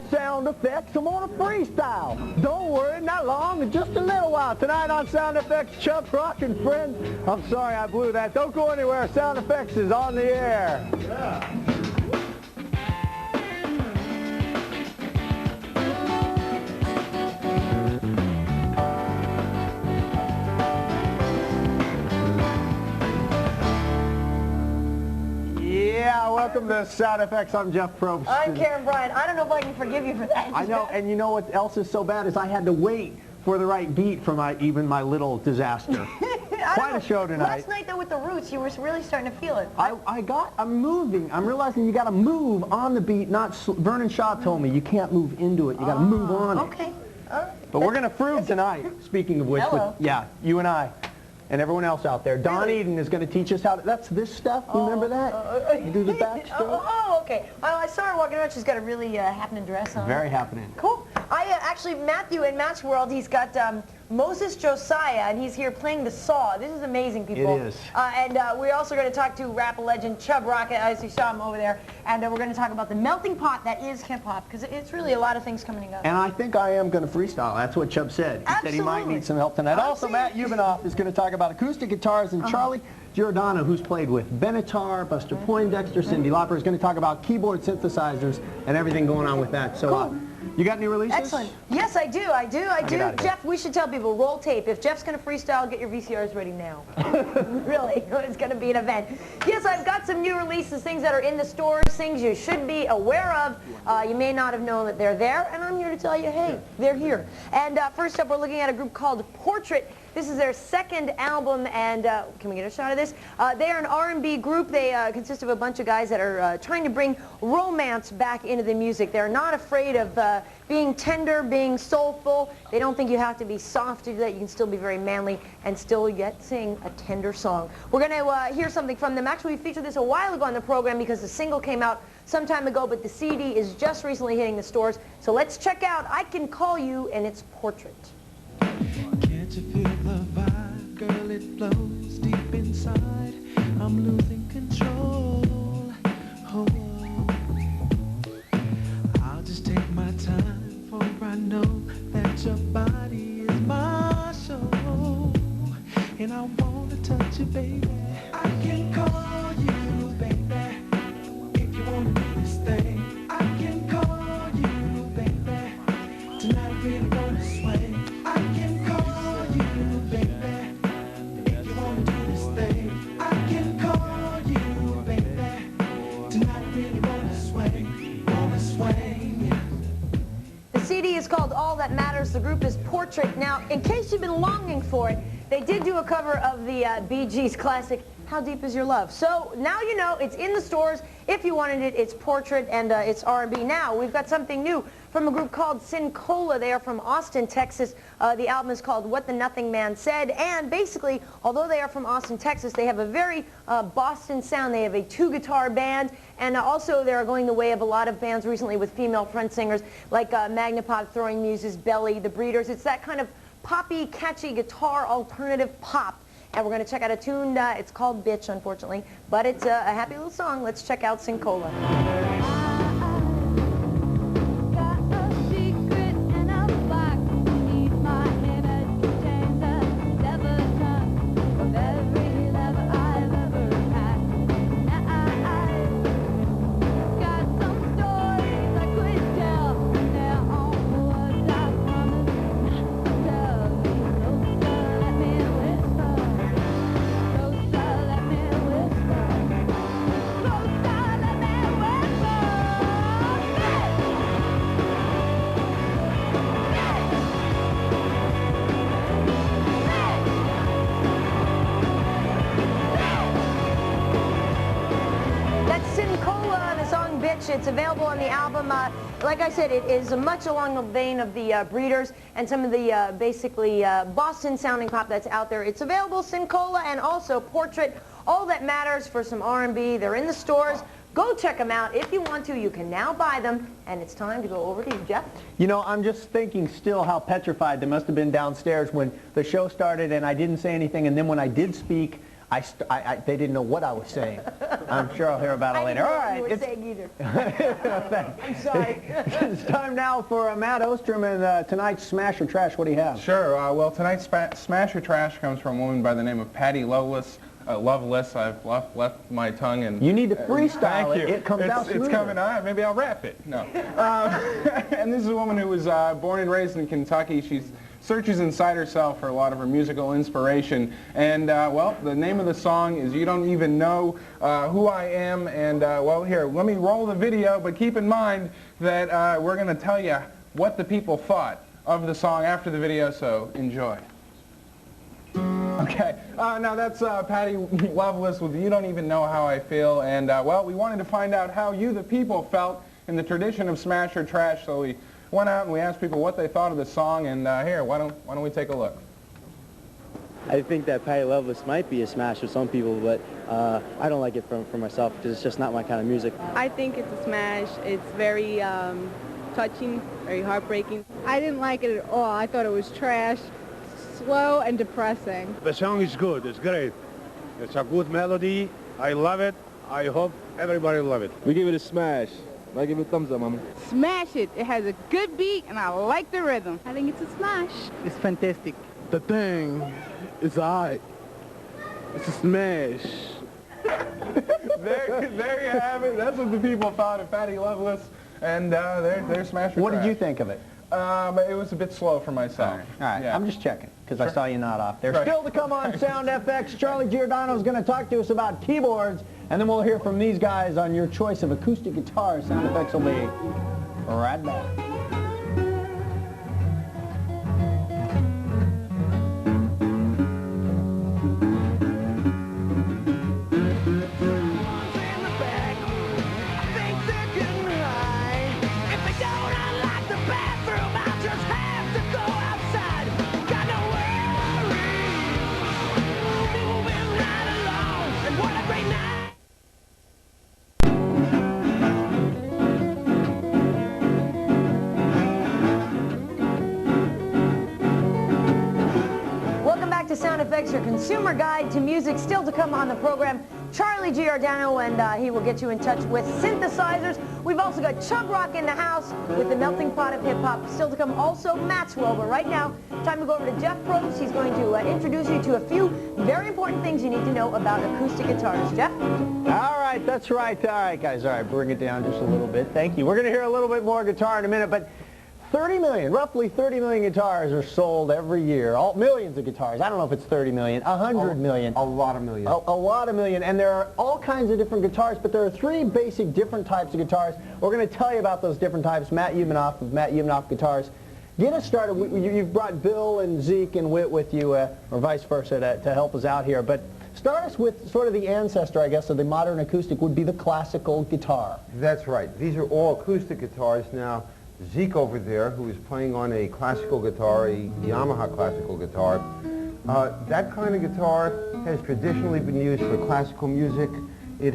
on Sound Effects. I'm on a freestyle. Don't worry, not long, in just a little while. Tonight on Sound Effects, Chubb Rock and friends. I'm sorry I blew that. Don't go anywhere. Sound Effects is on the air. Yeah. Welcome to Sound Effects. I'm Jeff Probst. I'm Karyn Bryant. I don't know if I can forgive you for that. I know, and you know what else is so bad is I had to wait for the right beat for even my little disaster. Quite a show tonight. Last night, though, with the Roots, you were really starting to feel it. I'm moving. I'm realizing you got to move on the beat. Vernon Shaw told me you can't move into it. You got to move on it. Okay. All right. But we're going to Frug tonight. Speaking of which, yeah, you and I. And everyone else out there. Don Eden is going to teach us how to... That's this stuff. You remember that? You do the backstroke. Okay. I saw her walking around. She's got a really happening dress on. Very happening. Cool. Actually, Matthew in Match World, he's got Moses Josiah, and he's here playing the saw. This is amazing, people. It is. And we're also going to talk to rap legend Chubb Rock. I see saw him over there. And we're going to talk about the melting pot that is hip-hop, because it's really a lot of things coming up. And I think I am going to freestyle. That's what Chubb said. He said he might need some help tonight. Also, Matt Umanov is going to talk about acoustic guitars, and Charlie Giordano, who's played with Benatar, Buster Poindexter, Cyndi Lauper, is going to talk about keyboard synthesizers and everything going on with that. So, you got any releases? Excellent. Yes, I do. Jeff, we should tell people, roll tape. If Jeff's going to freestyle, get your VCRs ready now. Really, it's going to be an event. Yes, I've got some new releases, things that are in the stores, things you should be aware of. You may not have known that they're there, and I'm here to tell you, hey, they're here. And first up, we're looking at a group called Portrait. This is their second album, and can we get a shot of this? They are an R&B group. They consist of a bunch of guys that are trying to bring romance back into the music. They're not afraid of being tender, being soulful. They don't think you have to be soft to do that. You can still be very manly and still yet sing a tender song. We're going to hear something from them. Actually, we featured this a while ago on the program because the single came out some time ago, but the CD is just recently hitting the stores. So let's check out I Can Call You, and it's Portrait. Can't you feel the vibe, girl? It flows deep inside. I'm losing control. Oh, I'll just take my time, for I know that your body is my soul, and I wanna touch you, baby. I can call you, baby, if you wanna do this thing. I can call you, baby. Tonight I really wanna sway. I can call you, baby, if you wanna do this thing. I can call you, baby. Tonight I really wanna sway, yeah. The CD is called All That Matters. The group is Portrait. Now, in case you've been longing for it, they did do a cover of the Bee Gees classic, How Deep Is Your Love? So now you know it's in the stores. If you wanted it, it's Portrait, and it's R&B. Now, we've got something new from a group called Sincola. They are from Austin, Texas. The album is called What the Nothing Man Said. And basically, although they are from Austin, Texas, they have a very Boston sound. They have a two-guitar band. And also, they're going the way of a lot of bands recently with female front singers, like Magnapop, Throwing Muses, Belly, The Breeders. It's that kind of poppy, catchy guitar alternative pop. And we're going to check out a tune. It's called Bitch, unfortunately. But it's a happy little song. Let's check out Sincola. It's available on the album. Like I said, it is much along the vein of the Breeders and some of the basically Boston-sounding pop that's out there. It's available, Sincola, and also Portrait. All That Matters for some R&B. They're in the stores. Go check them out. If you want to, you can now buy them. And it's time to go over to you, Jeff. You know, I'm just thinking still how petrified they must have been downstairs when the show started and I didn't say anything. And then when I did speak, They didn't know what I was saying. I'm sure I'll hear about it later. All right. I didn't know what you were saying either. I'm sorry. It's time now for Matt Ostrum and tonight's Smash or Trash. What do you have? Sure. Well, tonight's Smash or Trash comes from a woman by the name of Patty Loveless. Loveless. I've left my tongue and. You need to freestyle thank it. you. It comes out smoother. It's coming out. Maybe I'll rap it. No. And this is a woman who was born and raised in Kentucky. She searches inside herself for a lot of her musical inspiration. And, well, the name of the song is You Don't Even Know Who I Am. And, well, here, let me roll the video, but keep in mind that we're going to tell you what the people thought of the song after the video, so enjoy. Okay, now that's Patty Loveless with You Don't Even Know How I Feel. And, well, we wanted to find out how you, the people, felt in the tradition of Smash or Trash, so we went out and we asked people what they thought of the song, and here, why don't we take a look? I think that Patty Loveless might be a smash for some people, but I don't like it for myself because it's just not my kind of music. I think it's a smash. It's very touching, very heartbreaking. I didn't like it at all. I thought it was trash, slow and depressing. The song is good. It's great. It's a good melody. I love it. I hope everybody love it. We give it a smash. I give it a thumbs up, Mama. Smash it. It has a good beat and I like the rhythm. I think it's a smash. It's fantastic. The thing is alright. It's a smash. There you have it. That's what the people thought of Patty Loveless, and they're Smash or What Trash. did you think of it? It was a bit slow for myself. All right, Yeah. I'm just checking, because I saw you nod off there. Right. Still to come on Sound FX, Charlie Giordano is going to talk to us about keyboards, and then we'll hear from these guys on your choice of acoustic guitars. Sound FX will be right back. To Sound Effects, your consumer guide to music. Still to come on the program, Charlie Giordano, and he will get you in touch with synthesizers. We've also got Chubb Rock in the house with the melting pot of hip-hop. Still to come also Maxwell, but right now, time to go over to Jeff Probst. He's going to introduce you to a few very important things you need to know about acoustic guitars. Jeff? All right, that's right. All right, guys. All right, bring it down just a little bit. Thank you. We're going to hear a little bit more guitar in a minute, but 30 million, roughly 30 million guitars are sold every year. Millions of guitars. I don't know if it's 30 million, 100 million. A lot of millions. A lot of million. And there are all kinds of different guitars, but there are three basic different types of guitars. We're going to tell you about those different types. Matt Umanov of Matt Umanov Guitars. Get us started. You've brought Bill and Zeke and Whit with you, or vice versa, to help us out here. But start us with sort of the ancestor, I guess, of the modern acoustic would be the classical guitar. That's right. These are all acoustic guitars now. Zeke over there, who is playing on a classical guitar, a Yamaha classical guitar. That kind of guitar has traditionally been used for classical music. It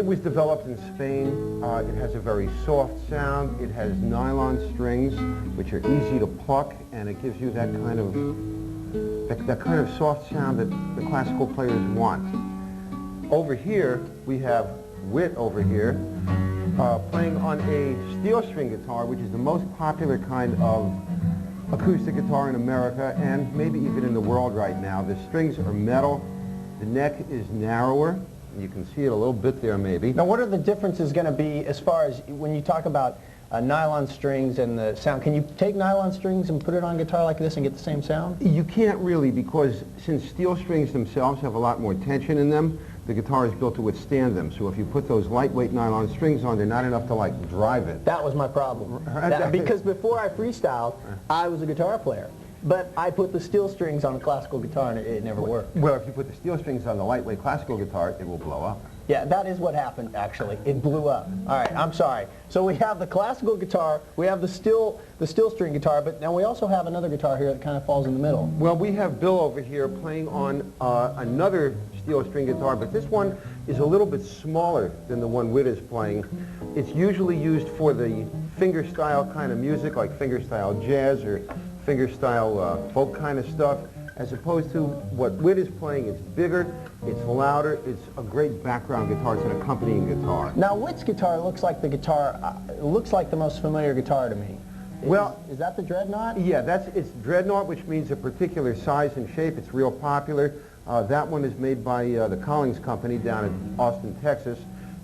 was developed in Spain. It has a very soft sound. It has nylon strings, which are easy to pluck, and it gives you that kind of soft sound that the classical players want. Over here, we have Whit over here, playing on a steel string guitar, which is the most popular kind of acoustic guitar in America and maybe even in the world right now. The strings are metal, the neck is narrower, you can see it a little bit there maybe. Now what are the differences going to be as far as when you talk about nylon strings and the sound? Can you take nylon strings and put it on a guitar like this and get the same sound? You can't really, because since steel strings themselves have a lot more tension in them, the guitar is built to withstand them. So if you put those lightweight nylon strings on, they're not enough to like drive it. That was my problem. Because before I freestyled, I was a guitar player. But I put the steel strings on a classical guitar and it never worked. Well, if you put the steel strings on the lightweight classical guitar, it will blow up. Yeah, that is what happened, actually. It blew up. All right, I'm sorry. So we have the classical guitar, we have the steel string guitar, but now we also have another guitar here that kind of falls in the middle. Well, we have Bill over here playing on another steel string guitar, but this one is a little bit smaller than the one Whit is playing. It's usually used for the fingerstyle kind of music, like fingerstyle jazz or fingerstyle folk kind of stuff. as opposed to what Whit is playing. It's bigger, it's louder, it's a great background guitar. It's an accompanying guitar. Now, Whit's guitar looks like the guitar, looks like the most familiar guitar to me. Is that the Dreadnought? Yeah, it's Dreadnought, which means a particular size and shape. It's real popular. That one is made by the Collings Company down in Austin, Texas.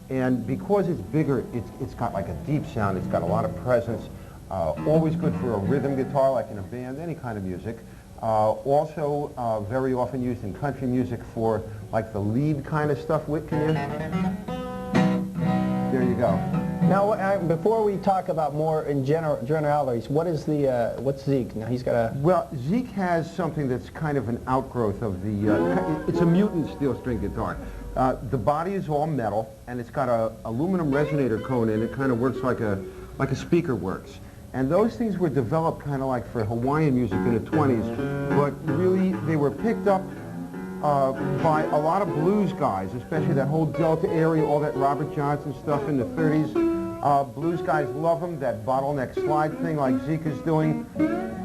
And because it's bigger, it's got like a deep sound. It's got a lot of presence. Always good for a rhythm guitar, like in a band, any kind of music. Also, very often used in country music for like the lead kind of stuff. Whit, can you? There you go. Now, before we talk about more in generalities, what's Zeke? Now, he's got a... Well, Zeke has something that's kind of an outgrowth of the... it's a mutant steel string guitar. The body is all metal, and it's got a aluminum resonator cone in it. Kind of works like a speaker works. And those things were developed kind of like for Hawaiian music in the 20s, but really they were picked up by a lot of blues guys, especially that whole Delta area, all that Robert Johnson stuff in the 30s. Blues guys love them, that bottleneck slide thing like Zeke is doing.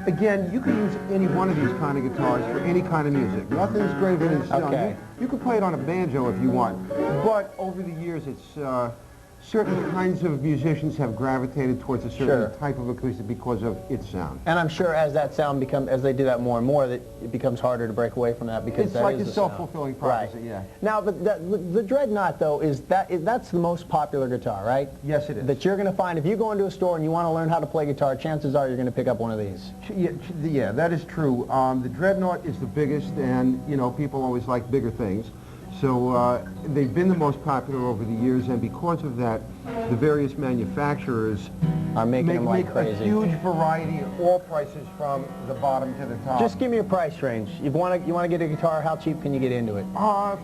Again, you can use any one of these kind of guitars for any kind of music. Nothing's graver than stone. Okay. You can play it on a banjo if you want, but over the years it's... certain kinds of musicians have gravitated towards a certain type of acoustic because of its sound. And I'm sure as that sound as they do that more and more, that it becomes harder to break away from that because it's like a self-fulfilling prophecy, yeah. Now, but the Dreadnought, though, that's the most popular guitar, right? Yes, it is. That you're going to find if you go into a store and you want to learn how to play guitar, chances are you're going to pick up one of these. Yeah, that is true. The Dreadnought is the biggest, and you know, people always like bigger things. So they've been the most popular over the years, and because of that, the various manufacturers are making them like crazy. A huge variety of all prices from the bottom to the top. Just give me a price range. You want to get a guitar, how cheap can you get into it?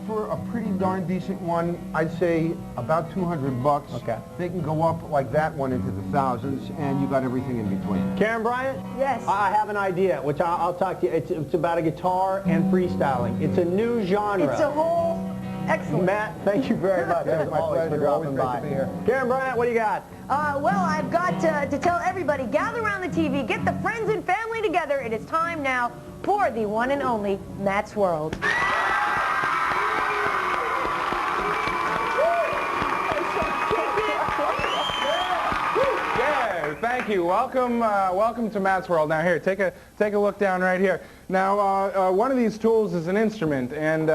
For a pretty darn decent one, I'd say about $200. Okay. They can go up like that one into the thousands, and you got everything in between. Karyn Bryant? Yes. I have an idea, which I'll talk to you. It's about a guitar and freestyling. It's a new genre. It's a whole... Excellent. Matt, thank you very much. It's my pleasure. For dropping by. Great to be here. Karyn Bryant, what do you got? Well, I've got to tell everybody, gather around the TV, get the friends and family together. It is time now for the one and only Matt's World. Thank you. Welcome to Matt's World. Now here, take a look down right here. Now, one of these tools is an instrument, and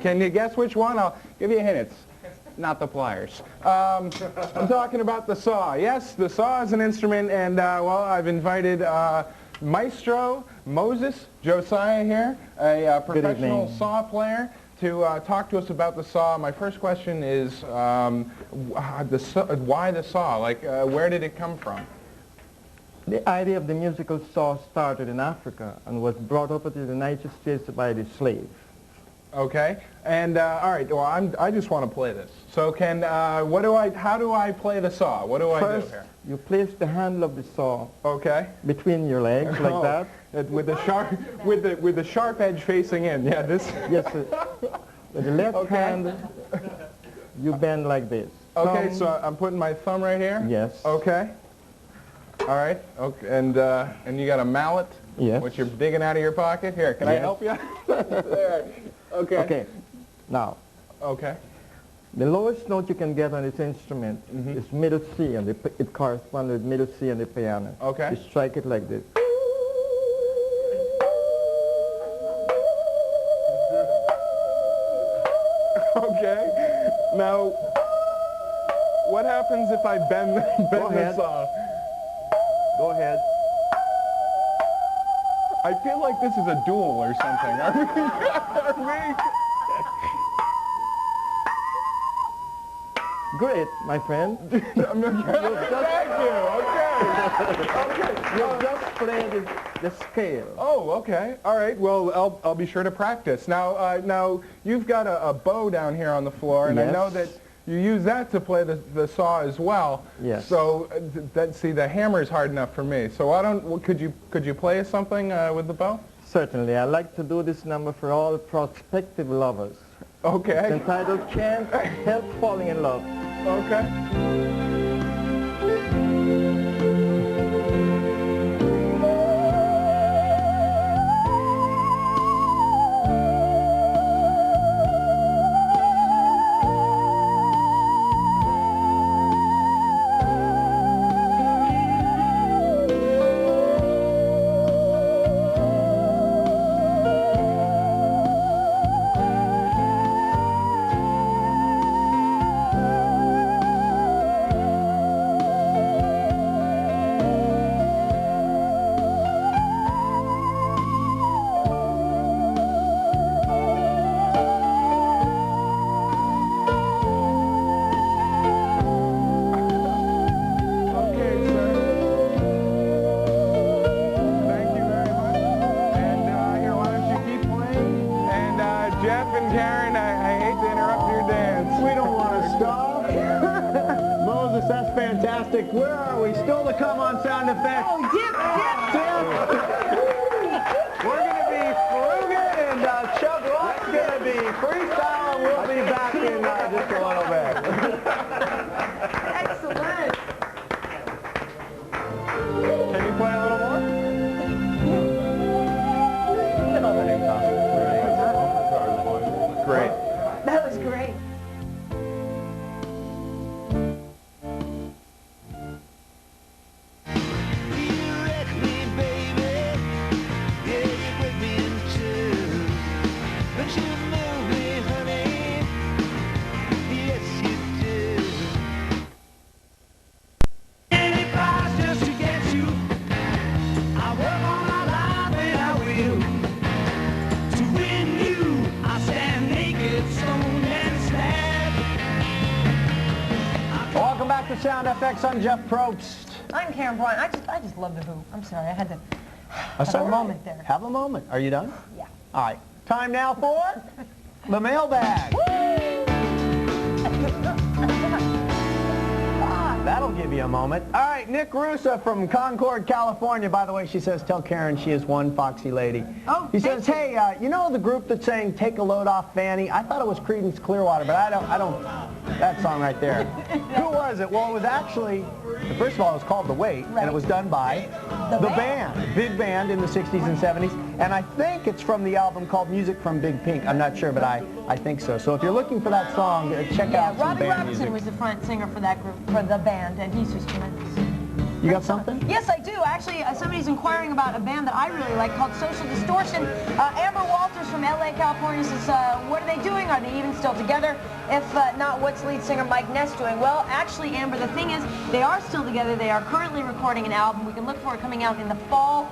can you guess which one? I'll give you a hint. It's not the pliers. I'm talking about the saw. Yes, the saw is an instrument, and well, I've invited Maestro, Josiah here, a professional saw player, to talk to us about the saw. My first question is, why the saw? Like, where did it come from? The idea of the musical saw started in Africa and was brought over to the United States by the slave. Okay, and all right. Well, I just want to play this. So how do I play the saw? What do I do here? You place the handle of the saw. Okay. Between your legs, like that. With the sharp edge facing in. Yeah, this. Yes, sir. With the left hand, you bend like this. Okay, thumb. so I'm putting my thumb right here. Yes. Okay. All right. Okay, and you got a mallet. Yes. Which you're digging out of your pocket. Here, can I help you? There. Okay. Okay. Now. Okay. The lowest note you can get on this instrument is middle C, and it corresponds with middle C on the piano. Okay. You strike it like this. Okay. Now, what happens if I bend the saw? Go ahead. I feel like this is a duel or something. Are we? Great, my friend. Thank you. Okay. You just played the scale. Oh, okay. All right. Well, I'll be sure to practice. Now you've got a bow down here on the floor, and yes. I know that you use that to play the saw as well. Yes. So see, the hammer is hard enough for me. So could you play us something with the bow? Certainly. I like to do this number for all prospective lovers. Okay. It's entitled Can't Help Falling in Love. Okay. Dip, where are we? Still to come on Sound Effects. Oh, Dip. We're going to be Frugging, and Chubb Rock's going to be freestyle, and we'll be back in just a little bit. Excellent. Can you play a little more? Great. That was great. Welcome back to Sound FX. I'm Jeff Probst. I'm Karyn Bryant. I just love the Who. I'm sorry, I had to Have a moment there. Have a moment. Are you done? Yeah. All right. Time now for the mailbag. That'll give you a moment. All right, Nick Russa from Concord, California. By the way, she says, tell Karyn she is one foxy lady. Oh, he says, hey, you know the group that's saying Take a Load Off Fanny? I thought it was Creedence Clearwater, but I don't, that song right there. Who was it? Well, it was actually, first of all, it was called The Wait, and it was done by the band, big band in the 60s and 70s, and I think it's from the album called Music from Big Pink. I'm not sure, but I think so. So if you're looking for that song, check out some Robbie band Robertson music. was the front singer for that group, for the band, and he's just tremendous. You got something? Yes, I do. Actually, somebody's inquiring about a band that I really like called Social Distortion. Amber Walters from LA, California says, what are they doing? Are they even still together? If not, what's lead singer Mike Ness doing? Well, actually, Amber, the thing is, they are still together. They are currently recording an album. We can look for it coming out in the fall.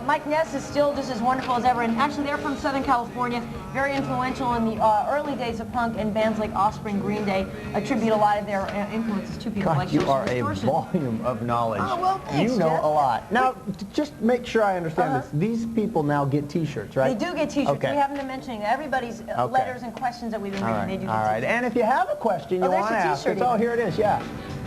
Mike Ness is still just as wonderful as ever, and actually they're from Southern California, very influential in the early days of punk, and bands like Ostrum, Green Day attribute a lot of their influences to people like you Social are Distortion. a volume of knowledge. Oh, well, thanks, you know Jeff. a lot. Now, just make sure I understand this. These people now get T-shirts, right? They do get T-shirts. Okay. We haven't been mentioning everybody's letters and questions that we've been reading. They do get All right. T-shirts. And if you have a question you there's want to a ask T-shirt us, oh, even. here it is, yeah.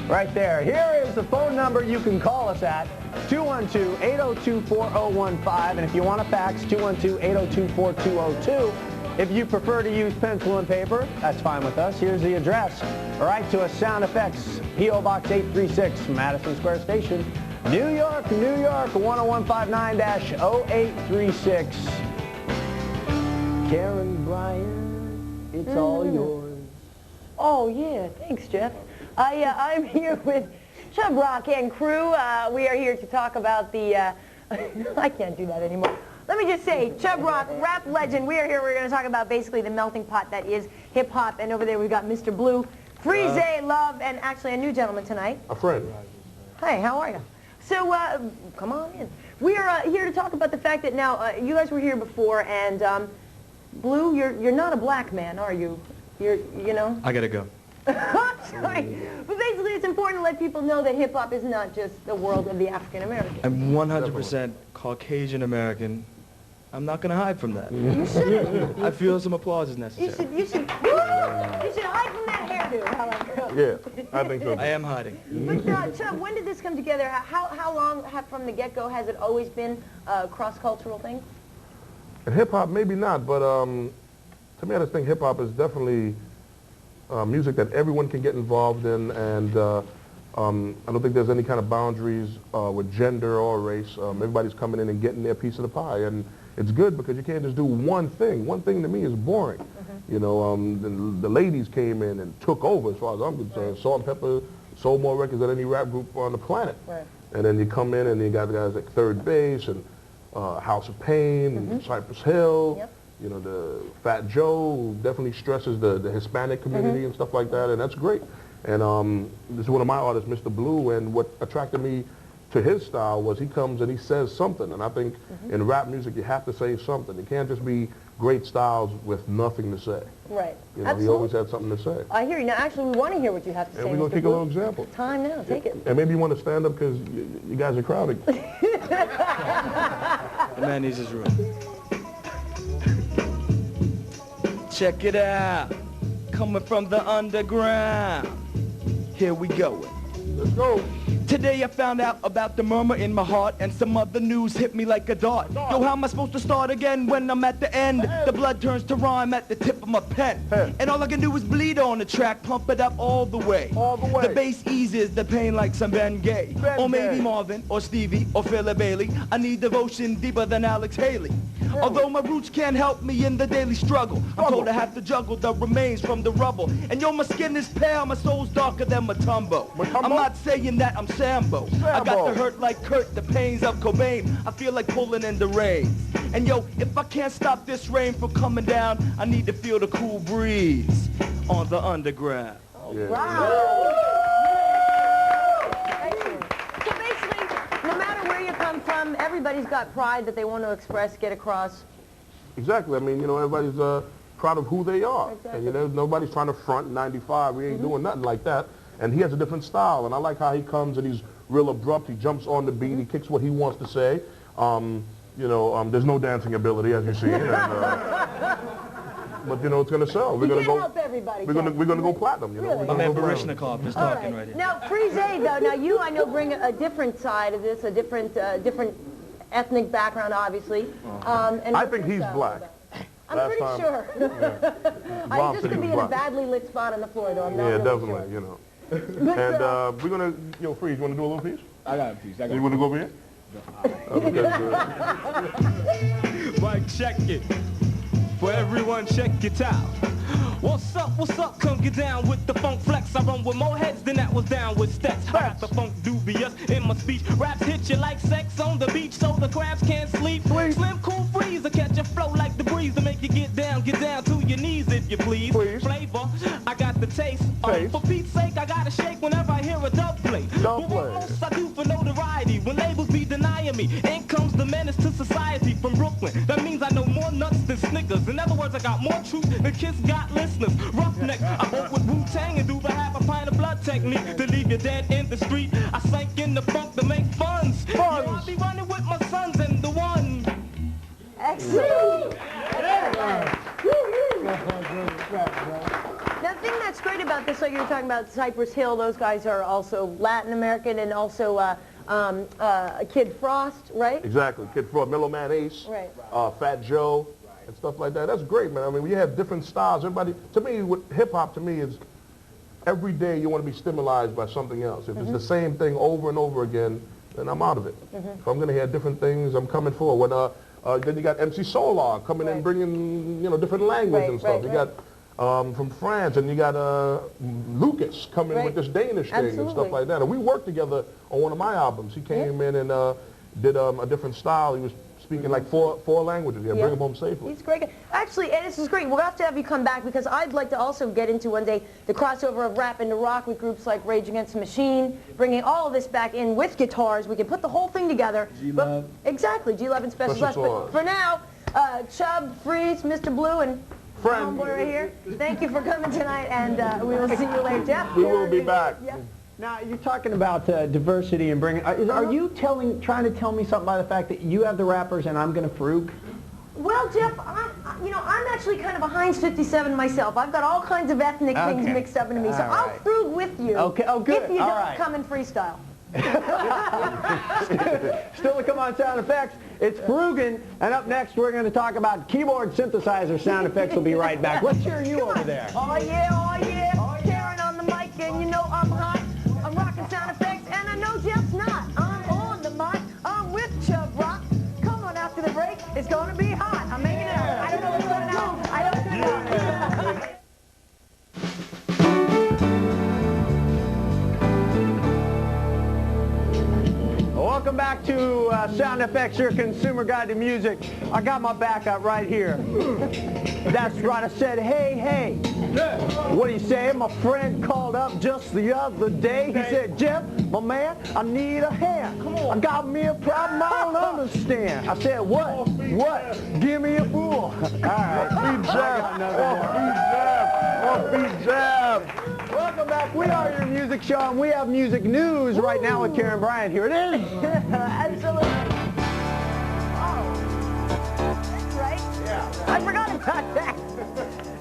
Right there. Here is the phone number you can call us at, 212-802-4015. And if you want to fax, 212-802-4202. If you prefer to use pencil and paper, that's fine with us. Here's the address. Write to us, Sound Effects, P.O. Box 836, Madison Square Station, New York, 10159-0836. Karyn Bryant, it's all yours. Oh, yeah. Thanks, Jeff. I'm here with Chubb Rock and crew. We are here to talk about the... I can't do that anymore. Let me just say, Chubb Rock, rap legend. We are here. We're going to talk about basically the melting pot that is hip-hop. And over there we've got Mr. Blue, Freeze, Love, and actually a new gentleman tonight. A friend. Hi, how are you? So, come on in. We are here to talk about the fact that now, you guys were here before, and Blue, you're not a black man, are you? You know? I gotta go. I'm sorry. But basically, it's important to let people know that hip-hop is not just the world of the African-American. I'm 100% Caucasian American. I'm not gonna hide from that. You shouldn't. I feel some applause is necessary. You should hide from that hairdo, however. Yeah, I think so. I am hiding. But, Chubb, when did this come together? How long from the get-go has it always been a cross-cultural thing? Hip-hop, maybe not, but to me, I just think hip-hop is definitely music that everyone can get involved in, and I don't think there's any kind of boundaries with gender or race. Everybody's coming in and getting their piece of the pie, and it's good because you can't just do one thing. One thing to me is boring. You know, the ladies came in and took over as far as I'm concerned. Salt and Pepper sold more records than any rap group on the planet. Right. And then you come in and you got guys like Third Base and House of Pain, and Cypress Hill. Yep. You know, the Fat Joe who definitely stresses the Hispanic community and stuff like that, and that's great. And this is one of my artists, Mr. Blue, and what attracted me to his style was he comes and he says something, and I think in rap music you have to say something. It can't just be great styles with nothing to say. Right. You know, he always had something to say. I hear you. Now, actually, we want to hear what you have to say, And we're going to Mr. take a Blue. little example. Time now. Take it. And maybe you want to stand up because you guys are crowded. The man needs his room. Check it out. Coming from the underground. Here we go. Let's go. Today I found out about the murmur in my heart, and some other news hit me like a dart. Yo, how am I supposed to start again when I'm at the end? The blood turns to rhyme at the tip of my pen. And all I can do is bleed on the track, pump it up all the way. The bass eases the pain like some Ben Gay. Or maybe Marvin, or Stevie, or Philip Bailey. I need devotion deeper than Alex Haley. Although my roots can't help me in the daily struggle, I'm told I have to juggle the remains from the rubble. And yo, my skin is pale, my soul's darker than Matumbo. I'm not saying that I'm Sambo. I got the hurt like Kurt, the pains of Cobain. I feel like pulling in the reins. And yo, if I can't stop this rain from coming down, I need to feel the cool breeze on the underground. Wow. So basically, no matter where you come from, everybody's got pride that they want to express, get across. Exactly. I mean, you know, everybody's proud of who they are. Exactly. And, you know, nobody's trying to front 95. We ain't doing nothing like that. And he has a different style. And I like how he comes and he's real abrupt. He jumps on the beat. He kicks what he wants to say. You know, there's no dancing ability, as you see. And, but, you know, it's going to sell. We're going to go. Help everybody. We're going to go platinum, you know. Really? My man Barishnikov is talking right here. Now, Freeze, though, now you, I know, bring a different side of this, a different ethnic background, obviously. And I think he's black. I'm pretty sure. I just could be in a badly lit spot on the floor, though. I'm not really definitely, sure. you know. And we're going to, you know, Freeze, you want to do a little piece? I got a piece. You want to go over here? Mike, check it. For everyone, check it out. What's up, come get down with the funk flex. I run with more heads than that was down with steps. I got the funk dubious in my speech. Raps hit you like sex on the beach so the crabs can't sleep. Slim, cool freeze, I catch a flow like the breeze to make you get down to your knees if you please. Flavor, I got the taste. For Pete's sake, I gotta shake whenever I hear a dub play. But what most I do for notoriety when labels be denying me. In comes the menace to society from Brooklyn. That means I know more nuts than Snickers. In other words, I got more truth than Kiss got listeners. Roughneck, I hope with Wu-Tang and do the half a pint of blood technique to leave you dead in the street. I sank in the funk to make funds. Yo, I be running with my sons and the one. Excellent. Now, the thing that's great about this, like you were talking about Cypress Hill, those guys are also Latin American and also Kid Frost, right? Exactly. Kid Frost, Mellow Man Ace, right. Fat Joe, and stuff like that. That's great, man. I mean, we have different styles. Everybody, to me, hip-hop to me is every day you want to be stimulated by something else. If it's the same thing over and over again, then I'm out of it. If I'm going to hear different things, I'm coming forward. Then you got MC Solar coming in, bringing, you know, different language and stuff. You got from France, and you got Lucas coming with this Danish thing and stuff like that. And we worked together on one of my albums. He came in and did a different style. He was speaking like four languages. Bring him home safely. He's great. Actually, and this is great. We'll have to have you come back because I'd like to also get into one day the crossover of rap into rock with groups like Rage Against the Machine, bringing all of this back in with guitars. We can put the whole thing together. G-Love. Exactly, G-Love and Special Sauce. But for now, Chubb, Freeze, Mr. Blue, and homeboy right here, thank you for coming tonight, and we will see you later. Jeff, we will be back. Yeah. Now, you're talking about diversity and bringing... Are you trying to tell me something by the fact that you have the rappers and I'm going to frug? Well, Jeff, I'm actually kind of a Heinz 57 myself. I've got all kinds of ethnic things mixed up into me, so I'll frug with you. Okay. Oh, good. If you don't come in freestyle. Still to come on Sound Effects, it's Frugging, and up next we're going to talk about keyboard synthesizer sound effects. We'll be right back. Let's hear you over there. Oh yeah, oh yeah. Karyn on the mic, and you know I'm hot. I'm rocking sound effects, and I know Jeff's not. I'm on the mic. I'm with Chubb Rock. Come on after the break. It's going to be hot. I'm making it out. I don't know what's going on. I don't know. Welcome back to Sound Effects, your consumer guide to music. I got my backup right here. That's right, I said, hey, hey. What do you say? My friend called up just the other day. He said, Jeff, my man, I need a hand. I got me a problem I don't understand. I said, what? What? Give me a fool. All right. Offbeat Jab. Welcome back. We are your music show, and we have music news right now with Karyn Bryant. Here it is. Absolutely. Oh. That's right. Yeah. I forgot about that.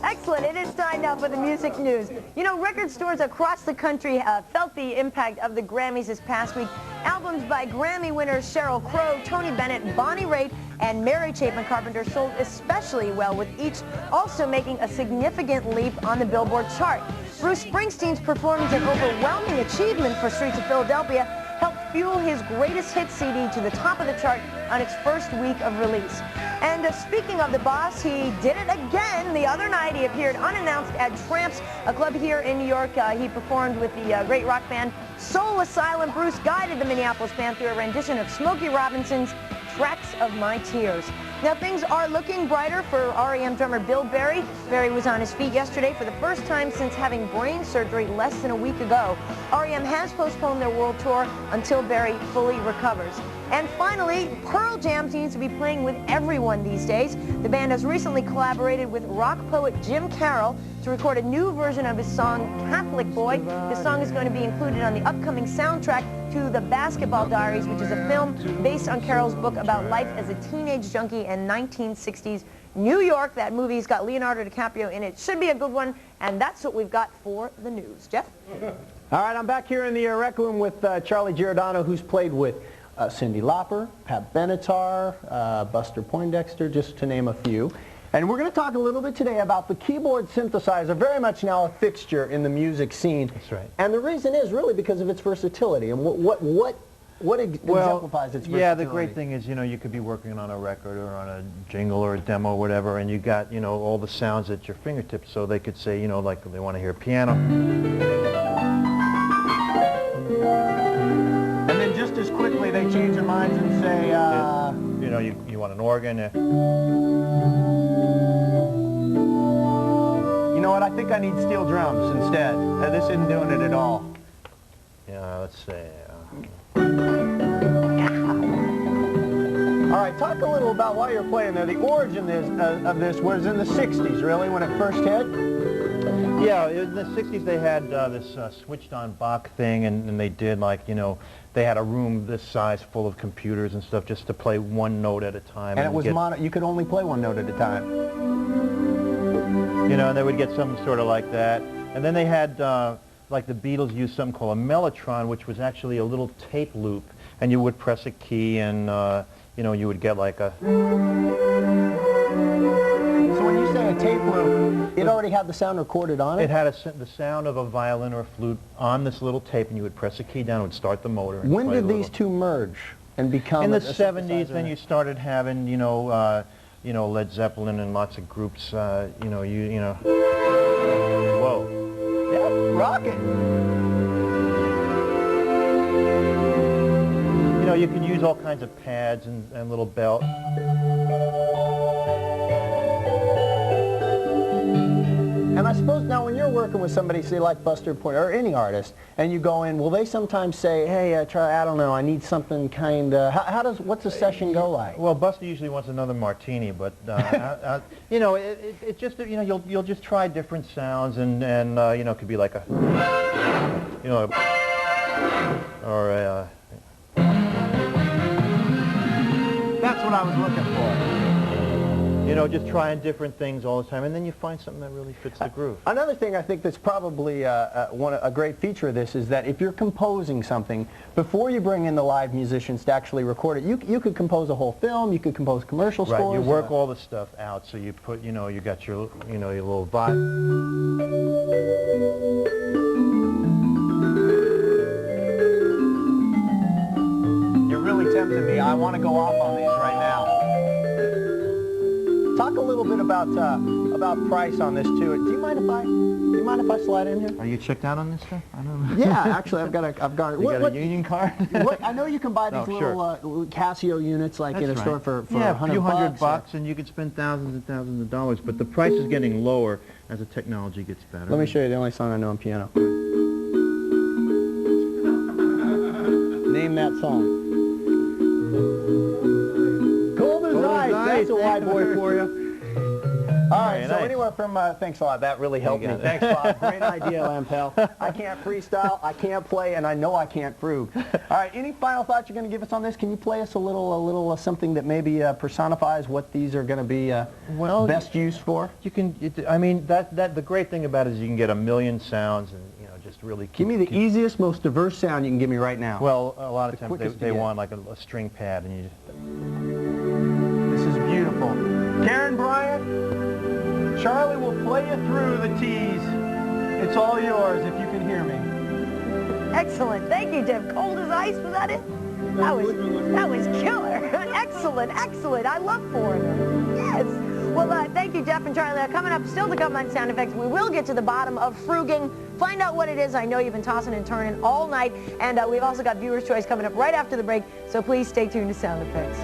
Excellent. Excellent. It is time now for the music news. You know, record stores across the country felt the impact of the Grammys this past week. Albums by Grammy winners Sheryl Crow, Tony Bennett, Bonnie Raitt, and Mary Chapin Carpenter sold especially well, with each also making a significant leap on the Billboard chart. Bruce Springsteen's performance, an overwhelming achievement for Streets of Philadelphia, helped fuel his greatest hit CD to the top of the chart on its first week of release. And speaking of the boss, he did it again. The other night he appeared unannounced at Tramps, a club here in New York. He performed with the great rock band Soul Asylum. Bruce guided the Minneapolis band through a rendition of Smokey Robinson's Tracks of My Tears. Now things are looking brighter for REM drummer Bill Berry. Berry was on his feet yesterday for the first time since having brain surgery less than a week ago. REM has postponed their world tour until Berry fully recovers. And finally, Pearl Jam seems to be playing with everyone these days. The band has recently collaborated with rock poet Jim Carroll to record a new version of his song Catholic Boy. The song is going to be included on the upcoming soundtrack to The Basketball Diaries, which is a film based on Carroll's book about life as a teenage junkie in 1960s New York. That movie's got Leonardo DiCaprio in it. Should be a good one, and that's what we've got for the news. Jeff? All right, I'm back here in the rec room with Charlie Giordano, who's played with Cyndi Lauper, Pat Benatar, Buster Poindexter, just to name a few. And we're going to talk a little bit today about the keyboard synthesizer, very much now a fixture in the music scene. That's right. And the reason is really because of its versatility. And what exemplifies its versatility? Yeah, the great thing is, you know, you could be working on a record or on a jingle or a demo or whatever, and you got, you know, all the sounds at your fingertips, so they could say, you know, like they want to hear a piano. And then just as quickly they change their minds and say, you know, you want an organ. You know what, I think I need steel drums instead. This isn't doing it at all. Yeah, let's see. All right, talk a little about why you're playing there. The origin of this was in the 60s, really, when it first hit? Yeah, in the 60s they had this switched-on Bach thing, and they did, like, you know, they had a room this size full of computers and stuff just to play one note at a time. And it was you could only play one note at a time. You know, and they would get something sort of like that. And then they had, like the Beatles used something called a mellotron, which was actually a little tape loop, and you would press a key and, you know, you would get like a... So when you say a tape loop, it already had the sound recorded on it? It had the sound of a violin or a flute on this little tape, and you would press a key down, it would start the motor. And when did these two merge and become... In the 70s, then you started having, you know, Led Zeppelin and lots of groups, you know, whoa. Yeah, rocket. You know, you could use all kinds of pads and little belts. And I suppose now when you're working with somebody, say like Buster Poindexter, or any artist, and you go in, will they sometimes say, hey, Charlie, I don't know, I need something kind of, what's the session go like? Well, Buster usually wants another martini, but, you know, it just, you know, you'll just try different sounds, and you know, it could be like a, you know, or a... That's what I was looking for. You know, just trying different things all the time, and then you find something that really fits the groove. Another thing I think that's probably a great feature of this is that if you're composing something, before you bring in the live musicians to actually record it, you could compose a whole film, you could compose commercial scores. Right, you work all the stuff out, so you put, you know, you got your, you know, your little vibe. You're really tempting me. I want to go off on these right now. Talk a little bit about price on this too. Do you mind if I slide in here? Are you checked out on this stuff? I don't know. Yeah, actually, I've got a You got a union card? I know you can buy these little Casio units like in a store for $100. $100. $100, and you could spend thousands and thousands of dollars. But the price is getting lower as the technology gets better. Let me show you the only song I know on piano. Name that song. Cold as ice. That's a white boy for you. All right, Very so nice. anywhere from, thanks a lot, that really helped me. Thanks, Bob. Great idea, Lampel. I can't freestyle, I can't play, and I know I can't frug. All right, any final thoughts you're going to give us on this? Can you play us a little something that maybe personifies what these are going to be best used for? You can, I mean, the great thing about it is you can get a million sounds and, you know, just really Give me the easiest, most diverse sound you can give me right now. Well, a lot of The times quickest they to get. want like a string pad, and you just... This is beautiful. Karyn Bryant, Charlie will play you through the T's. It's all yours if you can hear me. Excellent. Thank you, Jeff. Cold as ice, was that it? That was killer. Excellent, excellent. I love Foreigner. Yes. Well, thank you, Jeff and Charlie. Coming up, still to come on Sound Effects, we will get to the bottom of Frugging, find out what it is. I know you've been tossing and turning all night, and we've also got Viewer's Choice coming up right after the break, so please stay tuned to Sound Effects.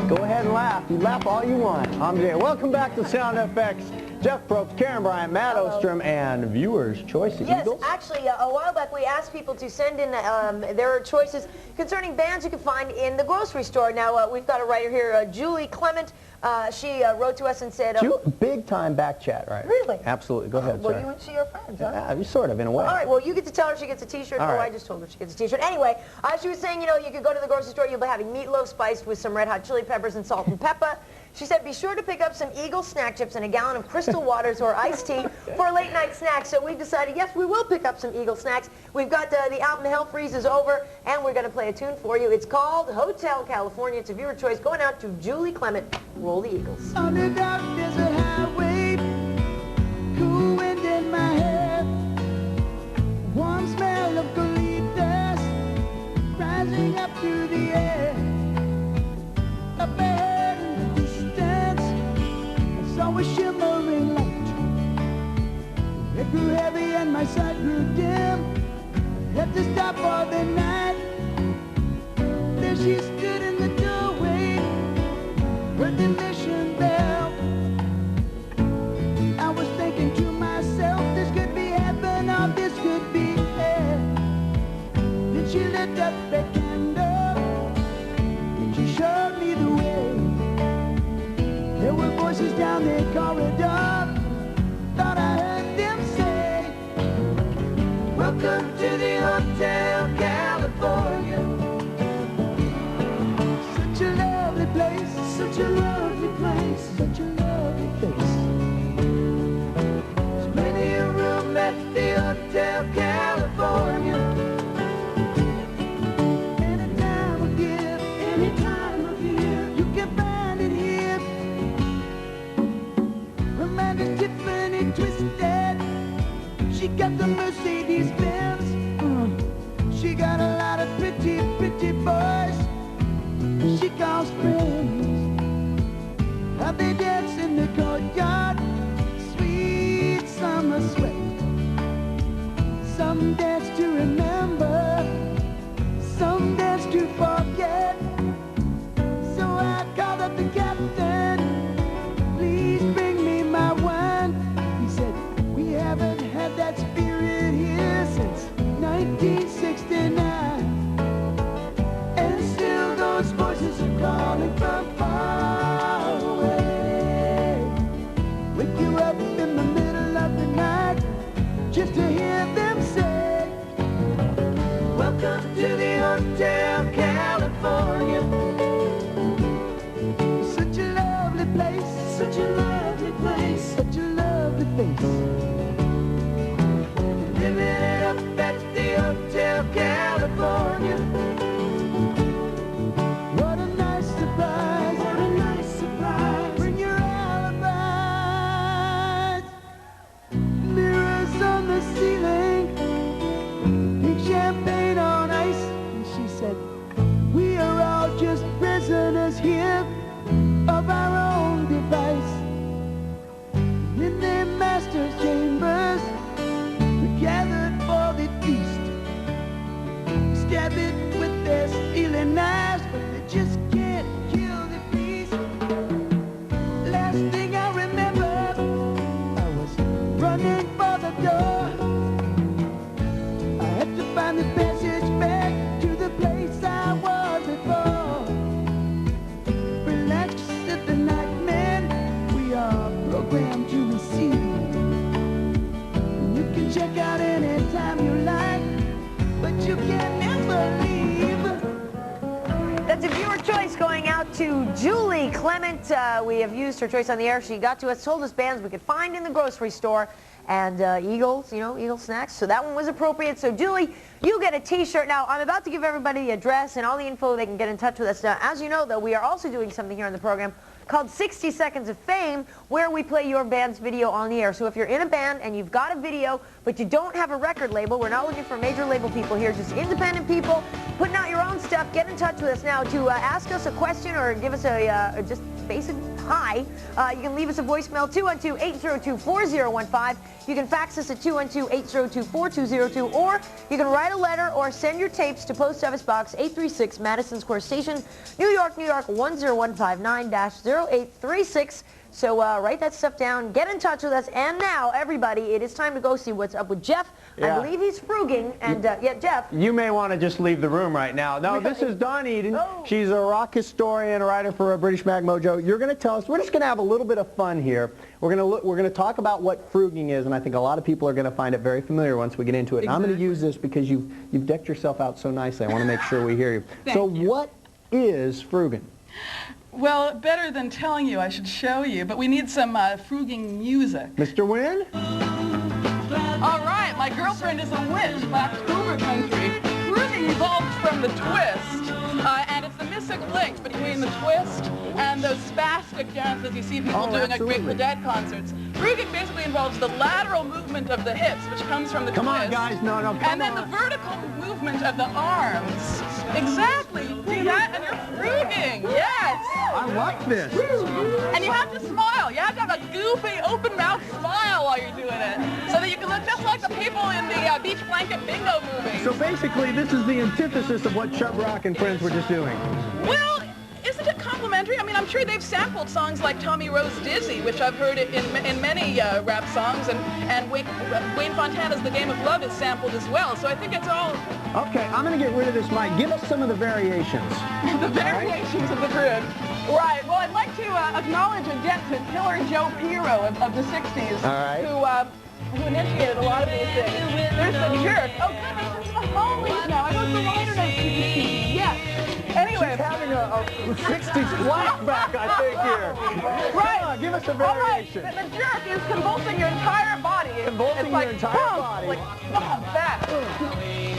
Go ahead and laugh. You laugh all you want. I'm Jay. Welcome back to Sound Effects. Jeff Probst, Karyn Bryant, Matt Ostrum, and Viewer's Choice. The Yes, Eagles. actually, a while back we asked people to send in their choices concerning bands you can find in the grocery store. Now, we've got a writer here, Julie Clement. She wrote to us and said... big time back chat, right? Really? Absolutely. Go ahead, Well, sir. you and she are friends, huh? Yeah, sort of, in a way. All right, well, you get to tell her she gets a T-shirt. All Oh, right. I just told her she gets a T-shirt. Anyway, she was saying, you know, you could go to the grocery store, you'll be having meatloaf spiced with some red hot chili peppers and salt and pepper. She said, be sure to pick up some Eagle snack chips and a gallon of Crystal Waters or iced tea for a late night snack. So we've decided, yes, we will pick up some Eagle snacks. We've got the album Hell Freeze is over, and we're going to play a tune for you. It's called Hotel California. It's a viewer choice going out to Julie Clement. Roll the Eagles. On the dark desert highway, cool wind in my hair, warm smell of eucalyptus rising up through the air. Up ahead in the distance, I saw a shimmering light. It grew heavy and my sight grew dim. Had to stop for the night. There she stood in the doorway, heard the mission bell. I was thinking to myself, this could be heaven or this could be hell. Then she lit up the candle, and she showed me the way. There were voices down the corridor, thought I heard them say, welcome to the Hotel California. Such a lovely place, such a lovely place, such a lovely place. There's plenty of room at the Hotel California. Any time of year, any time of year, you can find it here. Amanda's Tiffany twisted, she got the Mercedes Benz. She got a lot of pretty, pretty boys she calls friends. How they dance in the courtyard, sweet summer sweat. Some dance to remember, some dance to forget. So I called up the captain, please bring me my wine. He said, we haven't had that spirit here since 1969. And still those voices are calling from far away. Wake you up in the middle of the night just to hear them say, welcome to the Hotel California. Such a lovely place, such a lovely place, such a lovely place. Living it up at the Hotel California. What a nice surprise, what a nice surprise. Bring your alibis. Mirrors on the ceiling, pink champagne on ice. And she said, we are all just prisoners here of our own device. In their master's chambers, we gathered for the feast. Stab it with their stealing knives, but they just to Julie Clement. We have used her choice on the air. She got to us, told us bands we could find in the grocery store, and Eagles, you know, Eagle Snacks. So that one was appropriate. So Julie, you get a t-shirt. Now, I'm about to give everybody the address and all the info they can get in touch with us. Now, as you know, though, we are also doing something here on the program called 60 Seconds of Fame, where we play your band's video on the air. So if you're in a band and you've got a video, but you don't have a record label, we're not looking for major label people here, just independent people putting out your own stuff. Get in touch with us now to ask us a question or give us a just basic hi. You can leave us a voicemail, 212-802-4015. You can fax us at 212-802-4202, or you can write a letter or send your tapes to Post Office Box 836, Madison Square Station, New York, 10159-0836. So write that stuff down, get in touch with us, and now, everybody, it is time to go see what's up with Jeff. Yeah. I believe he's frugging, and yeah, Jeff. You may want to just leave the room right now. No, this is Dawn Eden. Oh. She's a rock historian, a writer for British Mag Mojo. You're going to tell us, we're just going to have a little bit of fun here. We're going to talk about what frugging is, and I think a lot of people are going to find it very familiar once we get into it. Exactly. And I'm going to use this because you've decked yourself out so nicely. I want to make sure we hear you. So what is frugging? Well, better than telling you, I should show you, but we need some frugging music. Mr. Wynn? All right, my girlfriend is a witch, October country. Frugging evolved from the twist, and it's the mystic link between the twist and those spastic dances you see people doing at Grateful Dead concerts. Frugging basically involves the lateral movement of the hips, which comes from the twist. Come on, guys, no, come and then the vertical movement of the arms. Exactly, you do that and you're frugging, yes! I like this. And you have to smile. You have to have a goofy, open-mouth smile while you're doing it, so that you can look just like the people in the Beach Blanket Bingo movie. So basically, this is the antithesis of what Chubb Rock and Friends were just doing. Well, isn't it complimentary? I mean, I'm sure they've sampled songs like Tommy Rose Dizzy, which I've heard in many rap songs, and Wayne Fontana's The Game of Love is sampled as well, so I think it's all... Okay, I'm going to get rid of this mic. Give us some of the variations. The variations of the grid. Right, well, I'd like to acknowledge a debt to Killer Joe Pirro of the 60s, who initiated a lot of these things. There's the jerk. Oh, goodness, there's the Hollies now. I wrote the liner notes. Yes. Anyway. She's having a 60s flashback, I think, here. Right. Come on, give us a variation. All right. The jerk is convulsing your entire body. Convulsing your entire body. Like, that.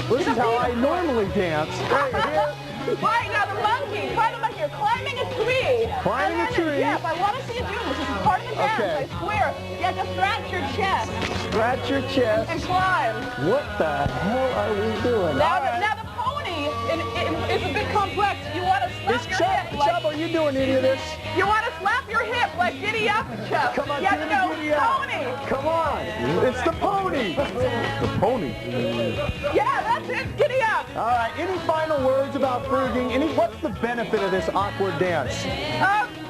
This is how I normally dance. Right here. Right, now the monkey. Try the monkey. You're climbing a tree. Climbing a tree? Yes, I want to see you do this. This is part of the dance, I swear. You have to scratch your chest. Scratch your chest. And climb. What the hell are we doing? Now the pony is a bit complex. You want to slap your hip. Chubb, are you doing any of this? You want to slap your hip like giddy up, Chubb. Come on, you have to go pony. Come on. It's the pony. The pony. Yeah, that's it. Giddy up. All right. Any final words about frugging? What's the benefit of this awkward dance?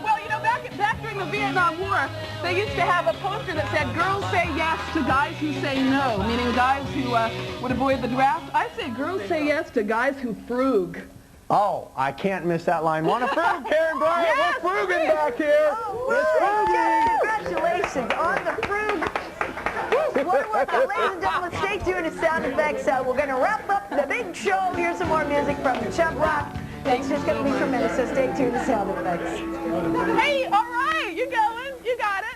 Well, you know, back during the Vietnam War, they used to have a poster that said, "Girls say yes to guys who say no," meaning guys who would avoid the draft. I say girls say yes to guys who frug. Oh, I can't miss that line. Want to frug, Karyn Bryant? Yes, we're frugging back here. Oh, it's frugging. Congratulations on the frug. Ladies and gentlemen, stay tuned to Sound Effects. We're going to wrap up the big show. Here's some more music from Chubb Rock. It's just going to be tremendous, so stay tuned to Sound Effects. Hey, all right, you going? You got it.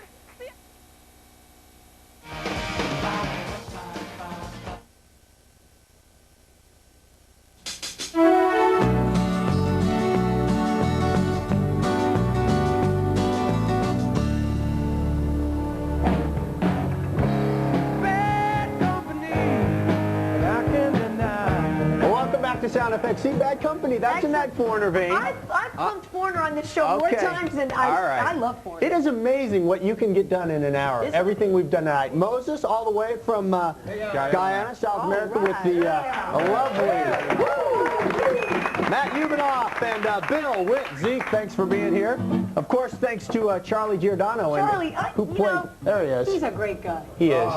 To Sound Effects. See, Bad Company, that's in that Foreigner vein. I've pumped Foreigner on this show more times than I love Foreigner. It is amazing what you can get done in an hour. Everything we've done tonight. Moses, all the way from Guyana, South America, with the lovely Matt Umanov and Binnell, Whit, Zeke, thanks for being here. Of course, thanks to Charlie Giordano, who played. There he is. He's a great guy. He is.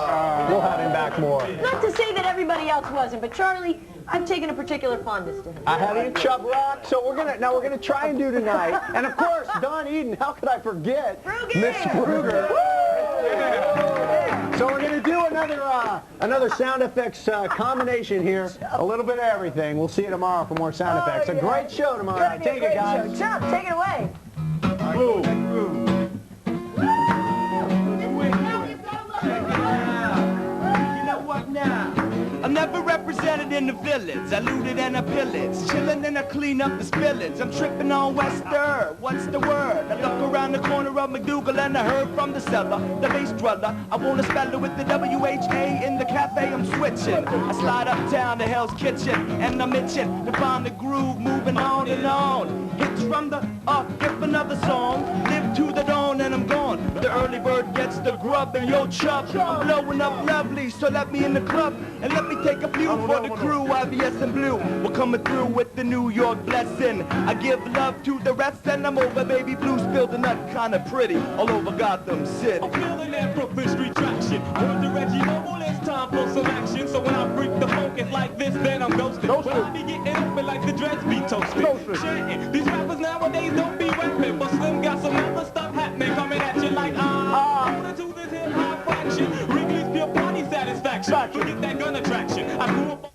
We'll have him back more. Not to say that everybody else wasn't, but Charlie, I've taken a particular fondness to him. I have you Chubb Rock, so we're gonna try and do tonight. And of course, Dawn Eden, how could I forget Miss Fruger? So we're going to do another sound effects combination here. A little bit of everything. We'll see you tomorrow for more sound effects. A great show tomorrow night. Take it, guys. Chubb, take it away. I'm never represented in the village. I looted and I pillaged, chillin' and I clean up the spillage. I'm tripping on Wester. What's the word? I look around the corner of McDougal and I heard from the cellar, the bass dweller. I wanna spell it with the W-H-A in the cafe. I'm switching. I slide uptown to Hell's Kitchen and I'm itching to find the groove, moving on and on. Hits from the if another song. Live to the dawn and I'm gone. The early bird gets the grub and yo Chubb. I'm blowing up lovely, so let me in the club and let me take a few for the crew. IBS and Blue, we're coming through with the New York blessing. I give love to the rest and I'm over baby blue. Spilled the nut kinda pretty all over Gotham City. I'm feeling that Brooklyn street traction. Word to Reggie Noble, it's time for some action. So when I freak the funk, it's like this, then I'm ghosted. Well, I be getting open like the dreads be toasted. Chanting. These rappers nowadays don't be rapping, but Slim got some other stuff happening. Coming at you like to this hip hop fraction. Wrigley's pure body satisfaction. Forget that gun attraction. I grew up.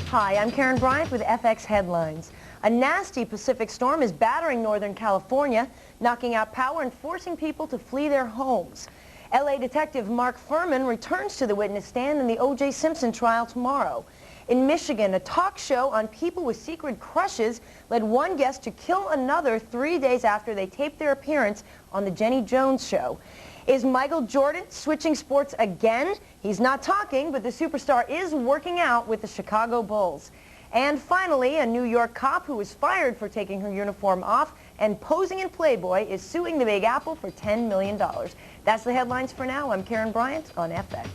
Hi, I'm Karyn Bryant with FX Headlines. A nasty Pacific storm is battering Northern California, knocking out power and forcing people to flee their homes. LA detective Mark Furman returns to the witness stand in the O.J. Simpson trial tomorrow. In Michigan, a talk show on people with secret crushes led one guest to kill another 3 days after they taped their appearance on the Jenny Jones show. Is Michael Jordan switching sports again? He's not talking, but the superstar is working out with the Chicago Bulls. And finally, a New York cop who was fired for taking her uniform off and posing in Playboy is suing the Big Apple for $10 million. That's the headlines for now. I'm Karyn Bryant on FX.